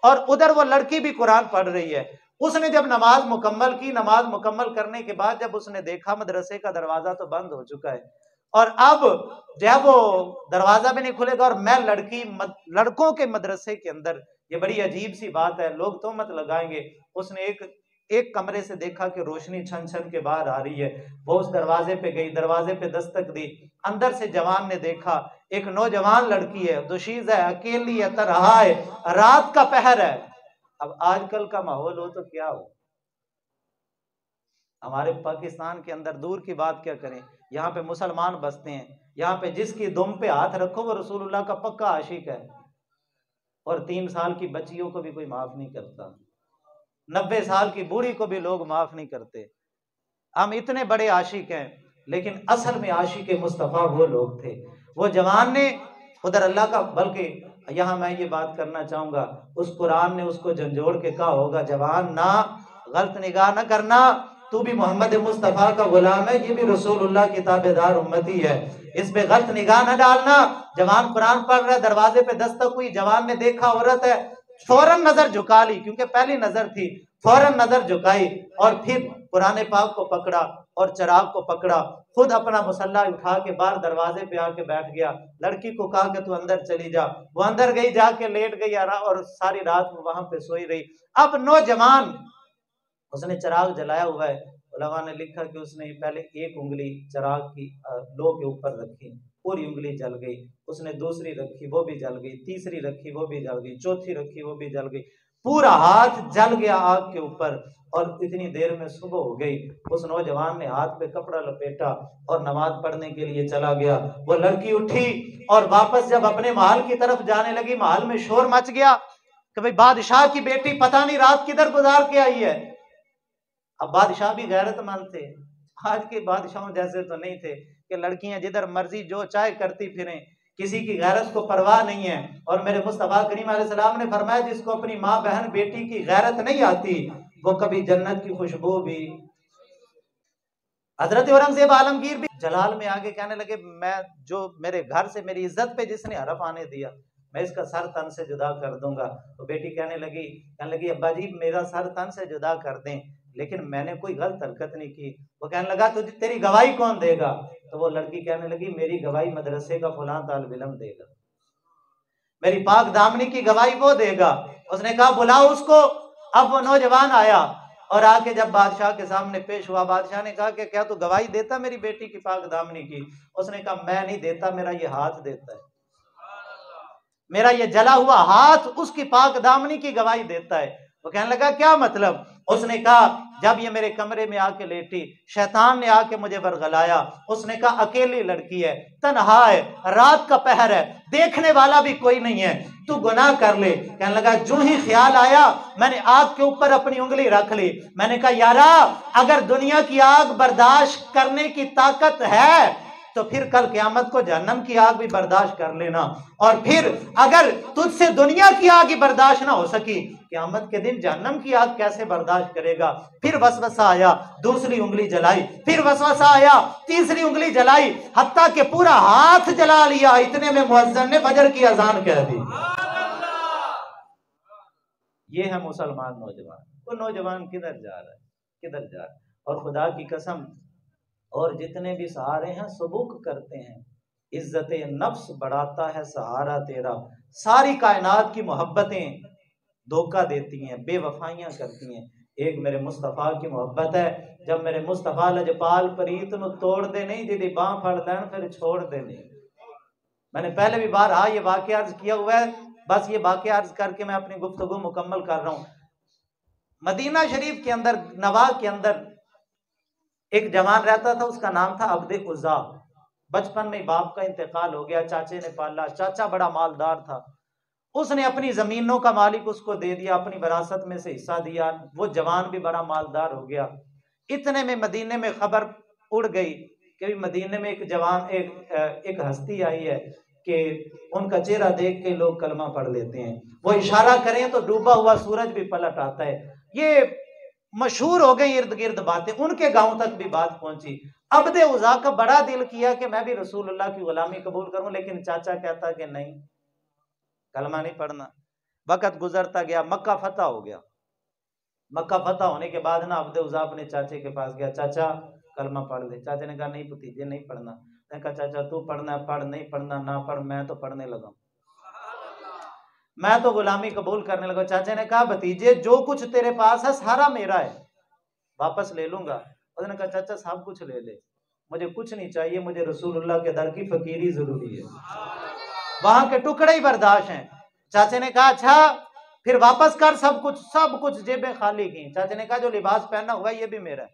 और उधर वो लड़की भी कुरान पढ़ रही है। उसने जब नमाज मुकम्मल की, नमाज मुकम्मल करने के बाद जब उसने देखा मदरसे का दरवाजा तो बंद हो चुका है, और अब जब वो दरवाजा भी नहीं खुलेगा, और मैं लड़कों के मदरसे के अंदर, ये बड़ी अजीब सी बात है, लोग तो मत लगाएंगे। उसने एक कमरे से देखा कि रोशनी छन छन के बाहर आ रही है, वो उस दरवाजे पे गई, दरवाजे पे दस्तक दी, अंदर से जवान ने देखा एक नौजवान लड़की है, दोशीज़ है, अकेली है, तन्हा है, रात का पहर है। अब आजकल का माहौल हो तो क्या हो, हमारे पाकिस्तान के अंदर दूर की बात क्या करें, यहाँ पे मुसलमान बसते हैं, यहाँ पे जिसकी दुम पे हाथ रखो वो रसूलुल्लाह का पक्का आशिक है, और 3 साल की बच्चियों को भी कोई माफ नहीं करता, 90 साल की बूढ़ी को भी लोग माफ नहीं करते। हम इतने बड़े आशिक हैं, लेकिन असल में आशिक मुस्तफ़ा वो लोग थे। वो जवान ने उधर अल्लाह का, बल्कि यहाँ मैं ये बात करना चाहूंगा, उस कुरान ने उसको झंझोड़ के कहा होगा, जवान ना गलत निगाह ना करना, तू भी मोहम्मद मुस्तफ़ा का गुलाम है, ये भी रसूलुल्लाह की ताबेदार उम्मती है, इस पे गलत निगाह ना डालना। जवान कुरान पढ़ रहा है, दरवाजे पे दस्तक हुई, जवान ने देखा औरत है, फौरन नजर झुका ली, क्योंकि पहली नजर थी, फौरन नजर झुकाई, और फिर कुरान पाक को पकड़ा और चिराग को पकड़ा, खुद अपना मुसल्ला उठा के बाहर दरवाजे पे आके बैठ गया। लड़की को कहा कि तू अंदर चली जा, वो अंदर गई, जाके लेट गई और सारी रात वहां पे सोई रही। अब नौजवान, उसने चिराग जलाया हुआ है, उलमा ने लिखा कि उसने पहले एक उंगली चिराग की लो के ऊपर रखी, पूरी उंगली जल गई, उसने दूसरी रखी वो भी जल गई, तीसरी रखी वो भी जल गई, चौथी रखी वो भी जल गई, पूरा हाथ जल गया आग के ऊपर। और इतनी देर में सुबह हो गई। उस नौजवान ने हाथ पे कपड़ा लपेटा और नमाज पढ़ने के लिए चला गया। वो लड़की उठी और वापस जब अपने महल की तरफ जाने लगी, महल में शोर मच गया कि भाई बादशाह की बेटी पता नहीं रात किधर गुजार के आई है। अब बादशाह भी गैरतमंद थे, आज के बादशाहों जैसे तो नहीं थे कि लड़कियां जिधर मर्जी जो चाहे करती फिरें, किसी की गैरत को परवाह नहीं है। और मेरे मुस्तफा करीम अलैहिस्सलाम ने फरमाया, जिसको अपनी माँ बहन बेटी की गैरत नहीं आती वो कभी जन्नत की खुशबू भी। हजरत औरंगजेब आलमगीर भी जलाल में आगे कहने लगे, मैं जो मेरे घर से मेरी इज्जत पे जिसने हरफ आने दिया, मैं इसका सर तन से जुदा कर दूंगा। तो बेटी कहने लगी अब्बा जी मेरा सर तन से जुदा कर दें, लेकिन मैंने कोई गलत हरकत नहीं की। वो कहने लगा तुझे तेरी गवाही कौन देगा? तो वो लड़की कहने लगी, मेरी गवाही मदरसे का फलां तालिब इल्म देगा, मेरी पाक दामनी की गवाही वो देगा। उसने कहा बुलाओ उसको। अब वो नौजवान आया और आके जब बादशाह के सामने पेश हुआ, बादशाह ने कहा कि क्या तू गवाही देता मेरी बेटी की पाक दामनी की? उसने कहा मैं नहीं देता, मेरा ये हाथ देता है, मेरा ये जला हुआ हाथ उसकी पाक दामनी की गवाही देता है। वो कहने लगा क्या मतलब? उसने कहा जब ये मेरे कमरे में आके लेटी, शैतान ने आके मुझे बरगलाया। उसने कहा अकेली लड़की है, तन्हा है, रात का पहर है, देखने वाला भी कोई नहीं है, तू गुनाह कर ले। कहने लगा जो ही ख्याल आया मैंने आग के ऊपर अपनी उंगली रख ली। मैंने कहा यारा अगर दुनिया की आग बर्दाश्त करने की ताकत है तो फिर कल क़यामत को जहन्नम की आग भी बर्दाश्त कर लेना। और फिर अगर तुझसे दुनिया की आग ही बर्दाश्त ना हो सकी, क़यामत के दिन जहन्नम की आग कैसे बर्दाश्त करेगा? फिर वसवसा आया, दूसरी उंगली जलाई, फिर वसवसा आया, तीसरी उंगली जलाई, हत्ता के पूरा हाथ जला लिया। इतने में मुअज्जिन ने फजर की अजान कह दी। ये है मुसलमान नौजवान। वो नौजवान किधर जा रहा है, किधर जा रहा है? और खुदा की कसम, और जितने भी सहारे हैं सबूक करते हैं, इज्जत नफ्स बढ़ाता है सहारा तेरा। सारी कायनात की मोहब्बतें धोखा देती हैं, बेवफाइयां करती हैं, एक मेरे मुस्तफ़ा की मोहब्बत है। जब मेरे मुस्तफ़ा लजपाल प्रीत नु तोड़ दे नहीं, जिदी बां फड़ लैन फिर छोड़ दे नहीं। मैंने पहले भी बार ये वाकया अर्ज किया हुआ है, बस ये वाकया अर्ज करके मैं अपनी गुफ्तगू मुकम्मल कर रहा हूँ। मदीना शरीफ के अंदर, नवा के अंदर एक जवान रहता था, उसका नाम था अब्दे उज़्ज़ा। बचपन में बाप का इंतकाल हो गया, चाचे ने पाला, चाचा बड़ा मालदार था, उसने अपनी जमीनों का मालिक उसको दे दिया, अपनी विरासत में से हिस्सा दिया, वो जवान भी बड़ा मालदार हो गया। इतने में मदीने में खबर उड़ गई कि मदीने में एक जवान, एक हस्ती आई है कि उनका चेहरा देख के लोग कलमा पढ़ लेते हैं, वो इशारा करें तो डूबा हुआ सूरज भी पलट आता है। ये मशहूर हो गई इर्द गिर्द बातें, उनके गांव तक भी बात पहुंची। अब्दे उज़्ज़ा का बड़ा दिल किया कि मैं भी रसूलुल्लाह की गुलामी कबूल करूं, लेकिन चाचा कहता कि नहीं, कलमा नहीं पढ़ना। वक्त गुजरता गया, मक्का फतह हो गया। मक्का फतह होने के बाद ना अब्दे उज़्ज़ा अपने चाचे के पास गया, चाचा कलमा पढ़ ले। चाचे ने कहा नहीं भतीजे नहीं पढ़ना। मैंने कहा चाचा तू पढ़ना पढ़, नहीं पढ़ना ना पढ़, मैं तो पढ़ने लगा, मैं तो गुलामी कबूल करने लगा। चाचा ने कहा भतीजे जो कुछ तेरे पास है सारा मेरा है, वापस ले लूंगा। उसने कहा चाचा सब कुछ ले ले, मुझे कुछ नहीं चाहिए, मुझे रसूलुल्लाह के दर की फकीरी जरूरी है, वहां के टुकड़े ही बर्दाश्त हैं। चाचा ने कहा अच्छा फिर वापस कर सब कुछ, सब कुछ जेबें खाली की। चाचा ने कहा जो लिबास पहना हुआ है ये भी मेरा है,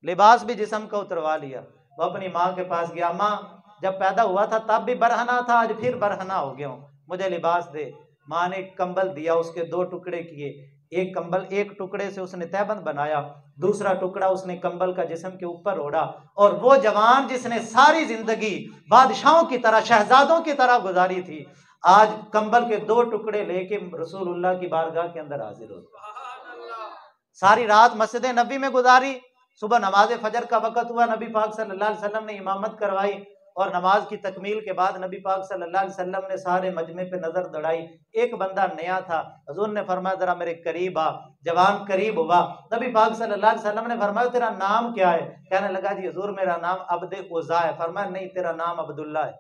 लिबास भी जिस्म का उतरवा लिया। वो अपनी माँ के पास गया, माँ जब पैदा हुआ था तब भी बरहना था, आज फिर बरहना हो गया हूँ, मुझे लिबास दे। माँ ने एक कंबल दिया, उसके दो टुकड़े किए, एक कंबल, एक टुकड़े से उसने तहबंद बनाया, दूसरा टुकड़ा उसने कंबल का जिस्म के ऊपर ओढ़ा। और वो जवान जिसने सारी जिंदगी बादशाहों की तरह, शहजादों की तरह गुजारी थी, आज कंबल के दो टुकड़े लेके रसूलुल्लाह की बारगाह के अंदर हाजिर होता। सारी रात मस्जिद नबी में गुजारी, सुबह नमाज फजर का वक्त हुआ, नबी पाक सल्लल्लाहु अलैहि वसल्लम ने इमामत करवाई और नमाज की तकमील के बाद नबी पाक सल्लल्लाहु अलैहि वसल्लम ने सारे मजमे पे नजर दौड़ाई। एक बंदा नया था, हुजूर ने फरमाया जरा मेरे करीब आ। जवान करीब हुआ, नबी पाक सल्लल्लाहु अलैहि वसल्लम ने फरमाया तेरा नाम क्या है? कहने लगा जी हुजूर मेरा नाम अब्दे उज़्ज़ा है। फरमाया नहीं, तेरा नाम अब्दुल्ला है,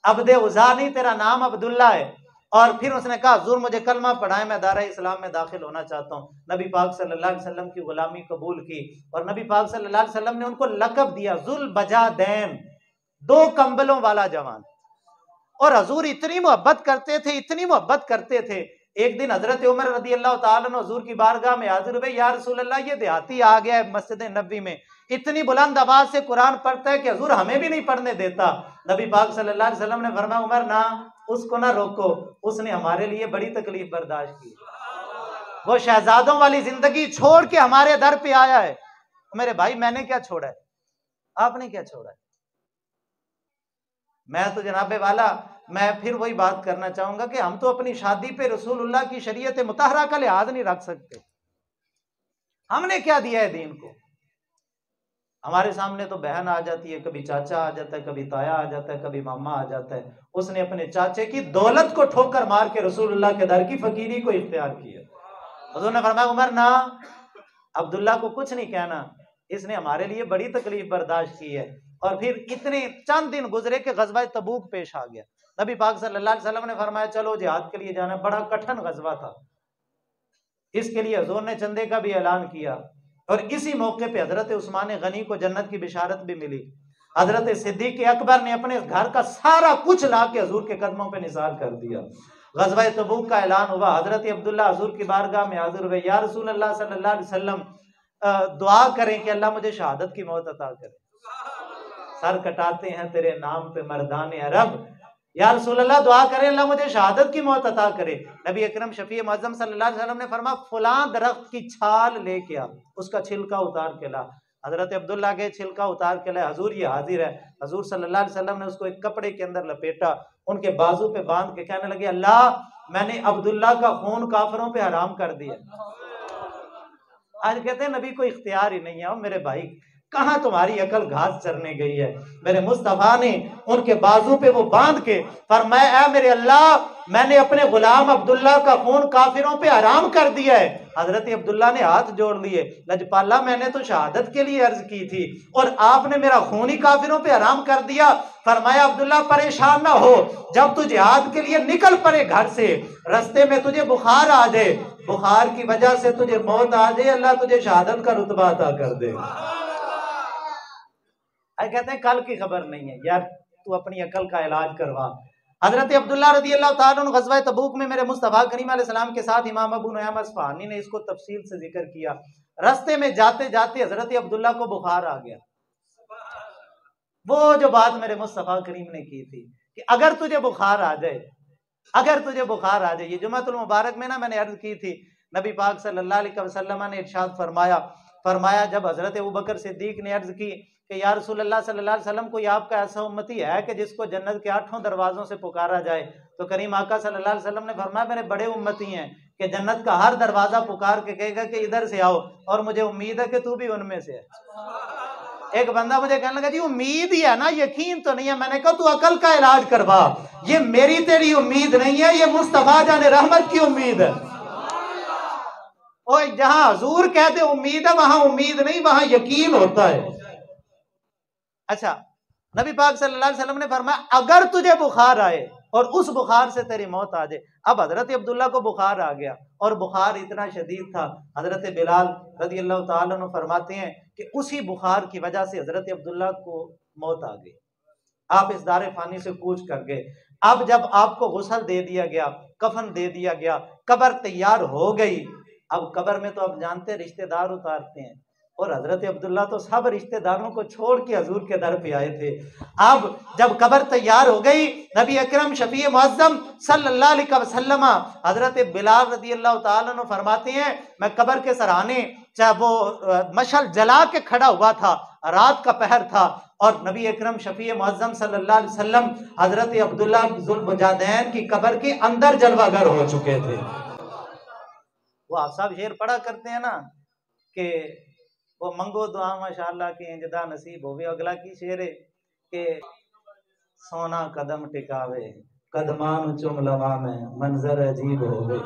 अब्दे उज़्ज़ा नहीं, तेरा नाम अब्दुल्ला है। और फिर उसने कहा हुजूर मुझे कलमा पढ़ाए, मैं दायरा इस्लाम में दाखिल होना चाहता हूँ। नबी पाक सल्लल्लाहु अलैहि वसल्लम की गुलामी कबूल की और नबी पाक सल्लल्लाहु अलैहि वसल्लम ने उनको लक़ब दिया ज़ुल बजादैन, दो कंबलों वाला जवान। और हुजूर इतनी मोहब्बत करते थे, इतनी मोहब्बत करते थे। एक दिन हजरत उमर रज़ी अल्लाह ताला अन्हु हुजूर की बारगाह में हाजिर हुए, या रसूल अल्लाह ये देहाती आ गया है मस्जिद नबी में, इतनी बुलंद आवाज से कुरान पढ़ता है कि हुजूर हमें भी नहीं पढ़ने देता। नबी पाक सल्लल्लाहु अलैहि वसल्लम ने फरमाया उमर ना, उसको ना रोको, उसने हमारे लिए बड़ी तकलीफ बर्दाश्त की, वो शहजादों वाली जिंदगी छोड़ के हमारे दर पे आया है। मेरे भाई मैंने क्या छोड़ा है, आपने क्या छोड़ा है? मैं तो जनाबे वाला, मैं फिर वही बात करना चाहूंगा कि हम तो अपनी शादी पे रसूलुल्लाह की शरीयत मुतहरा का लिहाज नहीं रख सकते। हमने क्या दिया है दीन को? हमारे सामने तो बहन आ जाती है, कभी चाचा आ जाता है, कभी ताया आ जाता है, कभी मामा आ जाता है। उसने अपने चाचे की दौलत को ठोकर मार के रसूलुल्लाह के दर की फकीरी को इख्तियार किया। हुजूर ने फरमाया उमर ना, अब्दुल्ला को कुछ नहीं कहना, इसने हमारे लिए बड़ी तकलीफ बर्दाश्त की है। और फिर इतने चंद दिन गुजरे के गज़वा तबूक पेश आ गया। नबी पाक सल्लल्लाहु अलैहि वसल्लम ने फरमाया चलो जिहाद के लिए जाना। बड़ा कठिन गज़वा था, इसके लिए हुजूर ने चंदे का भी ऐलान किया। और इसी मौके पे हजरत उस्मान गनी को जन्नत की बिशारत भी मिली। हजरत सिद्दीक अकबर ने अपने घर का सारा कुछ ला के हजूर के कदमों पे निसार कर दिया। गज़वा तबूक का ऐलान हुआ, हजरत अब्दुल्ला हजूर की बारगाह में हाजिर हुए, या रसूल अल्लाह सल्लल्लाहु अलैहि वसल्लम दुआ करें कि अल्लाह मुझे शहादत की मौत अता करे। सर कटाते हैं तेरे नाम पे मर्दाने अरब, या रसूल अल्लाह दुआ करें अल्लाह मुझे शहादत की मौत अता करे। नबी अकरम शफी मुअज़्ज़म सल्लल्लाहु अलैहि वसल्लम ने फरमाया फलां दरख्त की छाल लेके आ, उसका छिलका उतार के ला। हजरत अब्दुल्ला के छिलका उतार के लाए, हजूर ये हाजिर है। हजूर सल्लल्लाहु अलैहि वसल्लम ने उसको एक कपड़े के अंदर लपेटा, उनके बाजू पे बांध के कहने लगे अल्लाह मैंने अब्दुल्ला का खून काफिरों पे हराम कर दिया। आज कहते हैं नबी को इख्तियार ही नहीं है। मेरे भाई कहाँ तुम्हारी अकल घास चरने गई है। मेरे मुस्तफा ने उनके बाजू पे वो बांध के फरमाया, ऐ मेरे अल्लाह, मैंने अपने गुलाम अब्दुल्ला का खून काफिरों पे हराम कर दिया है। हजरत अब्दुल्ला ने हाथ जोड़ लिए, लजपाला मैंने तो शहादत के लिए अर्ज की थी और आपने मेरा खून ही काफिरों पे हराम कर दिया। फरमाया, अब्दुल्ला परेशान ना हो, जब तू जिहाद के लिए निकल पड़े घर से, रास्ते में तुझे बुखार आ जाए, बुखार की वजह से तुझे मौत आ जाए, अल्लाह तुझे शहादत का रुतबा अता कर दे। कहते हैं कल की खबर नहीं है यार, तू अपनी अकल का इलाज करवा। हजरत अब्दुल्ला रज़ी अल्लाह ताला अन्हु ग़ज़वा तबूक में मेरे मुस्तफ़ा करीम अलैहिस्सलाम के साथ इमाम अबू नुआयम अस्फ़हानी ने इसको तफसील से जिक्र किया। रास्ते में जाते जाते हजरत अब्दुल्ला को बुखार आ गया। वो जो बात मेरे मुस्तफ़ा करीम ने की थी कि अगर तुझे बुखार आ जाए, अगर तुझे बुखार आ जाए, ये जुमातुल मुबारक में ना मैंने अर्ज की थी, नबी पाक सल्लल्लाहु अलैहि वसल्लम ने इरशाद फरमाया जब हजरत अबू बकर सिद्दीक ने अर्ज की कि या रसूलल्लाह सल्लल्लाहु अलैहि वसल्लम, कोई आपका ऐसा उम्मती है कि जिसको जन्नत के 8 दरवाजों से पुकारा जाए? तो करीम आका सल्लल्लाहु अलैहि वसल्लम ने फरमाया, मेरे बड़े उम्मती हैं कि जन्नत का हर दरवाजा पुकार के कहेगा कि इधर से आओ, और मुझे उम्मीद है कि तू भी उनमें से है। एक बंदा मुझे कहने लगा, जी उम्मीद ही है ना, यकीन तो नहीं है। मैंने कहा, तू अकल का इलाज करवा, ये मेरी तेरी उम्मीद नहीं है, ये मुस्तफा जाने रहमत की उम्मीद है। और जहां हजूर कहते उम्मीद है, वहां उम्मीद नहीं, वहां यकीन होता है। अच्छा, नबी पाक सल्लल्लाहु अलैहि वसल्लम ने फरमाया, अगर तुझे बुखार आए और उस बुखार से तेरी मौत आ जाए। अब हजरत अब्दुल्ला को बुखार आ गया और बुखार इतना शदीद था, हजरत बिलाल रज़ी अल्लाह ताला अन्हु फरमाते हैं कि उसी बुखार की वजह से हजरत अब्दुल्ला को मौत आ गई। आप इस दारे फानी से कूच कर गए। अब जब आपको गुस्ल दे दिया गया, कफन दे दिया गया, कब्र तैयार हो गई। अब कब्र में तो आप जानते रिश्तेदार उतारते हैं, और हजरत अब्दुल्ला तो सब रिश्तेदारों को छोड़ के हजूर के दर पे आए थे। अब जब कब्र तैयार हो गई, नबी अकरम शफी मुअज्जम सल्लल्लाहु अलैहि वसल्लम हजरत बिलाल रज़ी अल्लाह ताला अन्हु फरमाते हैं, मैं कब्र के सराहने चाहे वो मशल जला के खड़ा हुआ था, रात का पहर था, और नबी अकरम शफी मुअज्जम सल्लल्लाहु अलैहि वसल्लम हजरत अब्दुल्ला ज़ुल्मुजादैन की कब्र के अंदर जलवागर हो चुके थे। वो आप सब शेर पढ़ा करते हैं ना कि वो मंगो दुआ माशाअल्लाह की इंजदा नसीब होवे। अगला की शेर है कि सोना कदम टिकावे, कदमान चुम लवा में मंजर अजीब होवे।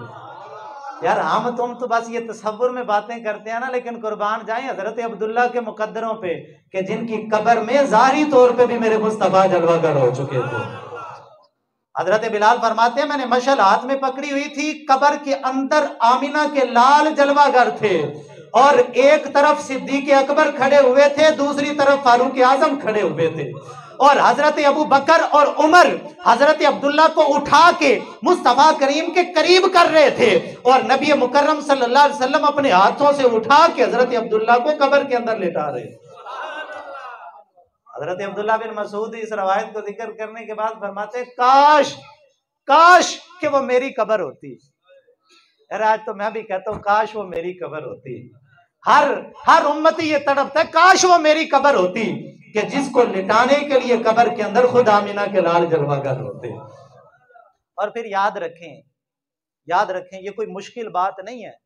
यार हम तुम तो बस ये तसव्वुर में बातें करते हैं ना, लेकिन कुर्बान जाएं हजरत अब्दुल्ला के मुकद्दरों पे कि जिनकी कब्र में जाहिरी तौर पे भी मेरे मुस्तफा जलवागर हो चुके थे। हजरत बिलाल फरमाते हैं, मैंने मशल हाथ में पकड़ी हुई थी, कब्र के अंदर आमिना के लाल जलवागर थे, और एक तरफ सिद्दीक अकबर खड़े हुए थे, दूसरी तरफ फारूक आजम खड़े हुए थे, और हजरत अबू बकर और उमर हजरत अब्दुल्ला को उठा के मुस्तफा करीम के करीब कर रहे थे, और नबी मुकर्रम सल्लल्लाहु अलैहि वसल्लम अपने हाथों से उठा के हजरत अब्दुल्ला को कब्र के अंदर लेटा रहे। हजरत अब्दुल्ला बिन मसूद इस रवायत को जिक्र करने के बाद फरमाते, काश काश कि वो मेरी कब्र होती। अरे आज तो मैं भी कहता हूँ काश वो मेरी कब्र होती। हर उम्मती ये तड़पता है, काश वो मेरी कब्र होती कि जिसको लिटाने के लिए कब्र के अंदर खुद आमिना के लाल जलवागर होते। और फिर याद रखें ये कोई मुश्किल बात नहीं है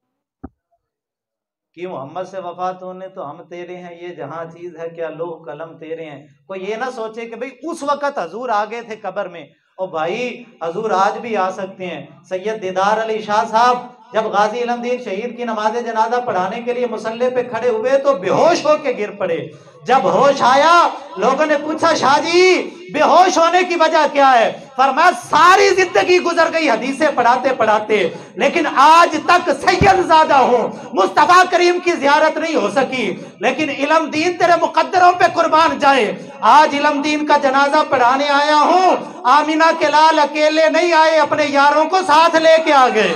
कि मोहम्मद से वफात होने तो हम तेरे हैं, ये जहां चीज है क्या लोह कलम तेरे हैं। कोई ये ना सोचे कि भाई उस वक्त हजूर आ गए थे कब्र में, और भाई हजूर आज भी आ सकते हैं। सैयद दीदार अली शाह साहब जब गाजी इलमदीन शहीद की नमाज जनाजा पढ़ाने के लिए मुसल्ले पे खड़े हुए तो बेहोश होके गिर पड़े। जब होश आया, लोगों ने पूछा, शाह जी बेहोश होने की वजह क्या है? फरमाया, सारी जिंदगी गुजर गई हदीसें पढ़ाते पढ़ाते, लेकिन आज तक सैयदजादा हूं, मुस्तफा करीम की जियारत नहीं हो सकी, लेकिन इल्म दीन तेरे मुकद्दरों पे कुर्बान जाए, आज इल्म दीन का जनाजा पढ़ाने आया हूं। आमिना के लाल अकेले नहीं आए, अपने यारों को साथ लेके आ गए।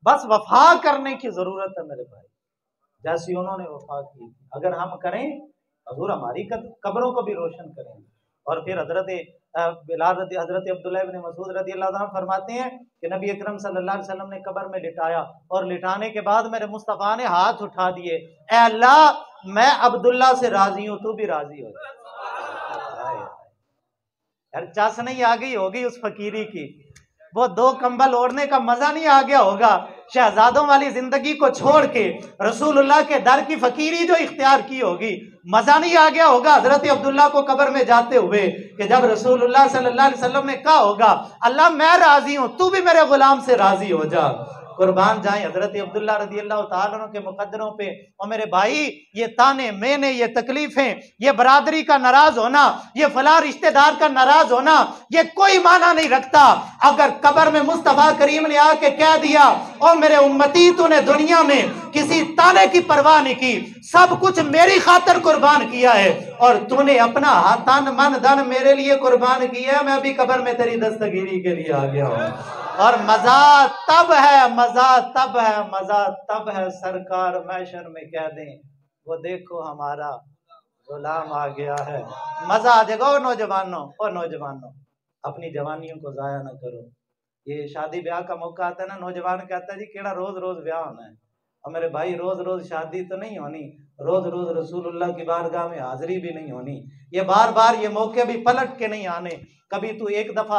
बस वफा करने की जरूरत है मेरे भाई, जैसी उन्होंने वफा की। अगर हम करें, हजूर हमारी कब्रों को भी रोशन करेंगे। और फिर हजरत बिलाल हजरत अब्दुल्लाह इब्न मसूद रज़ी अल्लाह अन्हु फरमाते हैं कि नबी अकरम सल्लल्लाहु अलैहि वसल्लम ने कब्र में लिटाया, और लिटाने के बाद मेरे मुस्तफा ने हाथ उठा दिए, ए अल्लाह मैं अब्दुल्ला से राजी हूं, तू भी राजी हो। यार चास नहीं आ गई होगी उस फकीरी की, वो 2 कंबल ओढ़ने का मजा नहीं आ गया होगा, शहजादों वाली जिंदगी को छोड़ के रसूलुल्लाह के दर की फकीरी जो इख्तियार की होगी, मजा नहीं आ गया होगा हजरत अब्दुल्ला को कब्र में जाते हुए कि जब रसूलुल्लाह सल्लल्लाहु अलैहि वसल्लम ने कहा होगा अल्लाह मैं राजी हूं, तू भी मेरे गुलाम से राजी हो जा। कुर्बान जाए हजरत अब्दुल्ला रज़ियल्लाहु ताला अन्हु के मुकद्दरों पे। और मेरे भाई ये ताने मैंने, ये तकलीफें, ये बरादरी का नाराज होना, ये फला रिश्तेदार का नाराज होना, ये कोई माना नहीं रखता। अगर कब्र में मुस्तफा करीम ने आके कह दिया और मेरे उम्मती तूने दुनिया में किसी ताने की परवाह नहीं की, सब कुछ मेरी खातिर कुर्बान किया है और तूने अपना तन मन धन मेरे लिए कुर्बान किया है, मैं भी कब्र में तेरी दस्तगीरी के लिए आ गया हूँ। और मजा तब है, मजा तब है, मजा तब है सरकार मैशर में कह दें वो देखो हमारा गुलाम आ गया है। मजा आ जाएगा। ओ नौजवानों अपनी जवानियों को जाया ना करो। ये शादी ब्याह का मौका आता है ना, नौजवान कहता है जी केड़ा रोज रोज ब्याह होना है। और मेरे भाई रोज रोज शादी तो नहीं होनी, रोज रोज रसूलुल्लाह की बारगाह में हाजिरी भी नहीं होनी। ये बार बार ये मौके भी पलट के नहीं आने। कभी तू एक दफा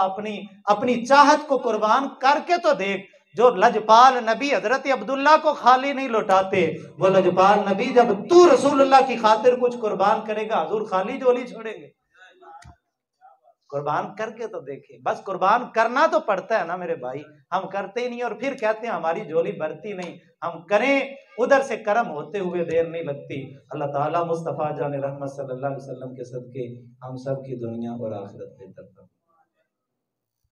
अपनी चाहत को कुर्बान करके तो देख। जो लजपाल नबी हजरत अब्दुल्ला को खाली नहीं लौटाते, वो लजपाल नबी जब तू रसूलुल्लाह की खातिर कुछ कुर्बान करेगा हुजूर खाली झोली छोड़ेंगे। कुर्बान करके तो देखे। बस कुर्बान करना तो पड़ता है ना मेरे भाई, हम करते ही नहीं और फिर कहते हैं हमारी झोली भरती नहीं। हम करें, उधर से कर्म होते हुए देर नहीं लगती। अल्लाह ताला मुस्तफ़ा जान रहमत सल्लल्लाहु अलैहि वसल्लम के सदके हम सब की दुनिया और आखिरत बेहतर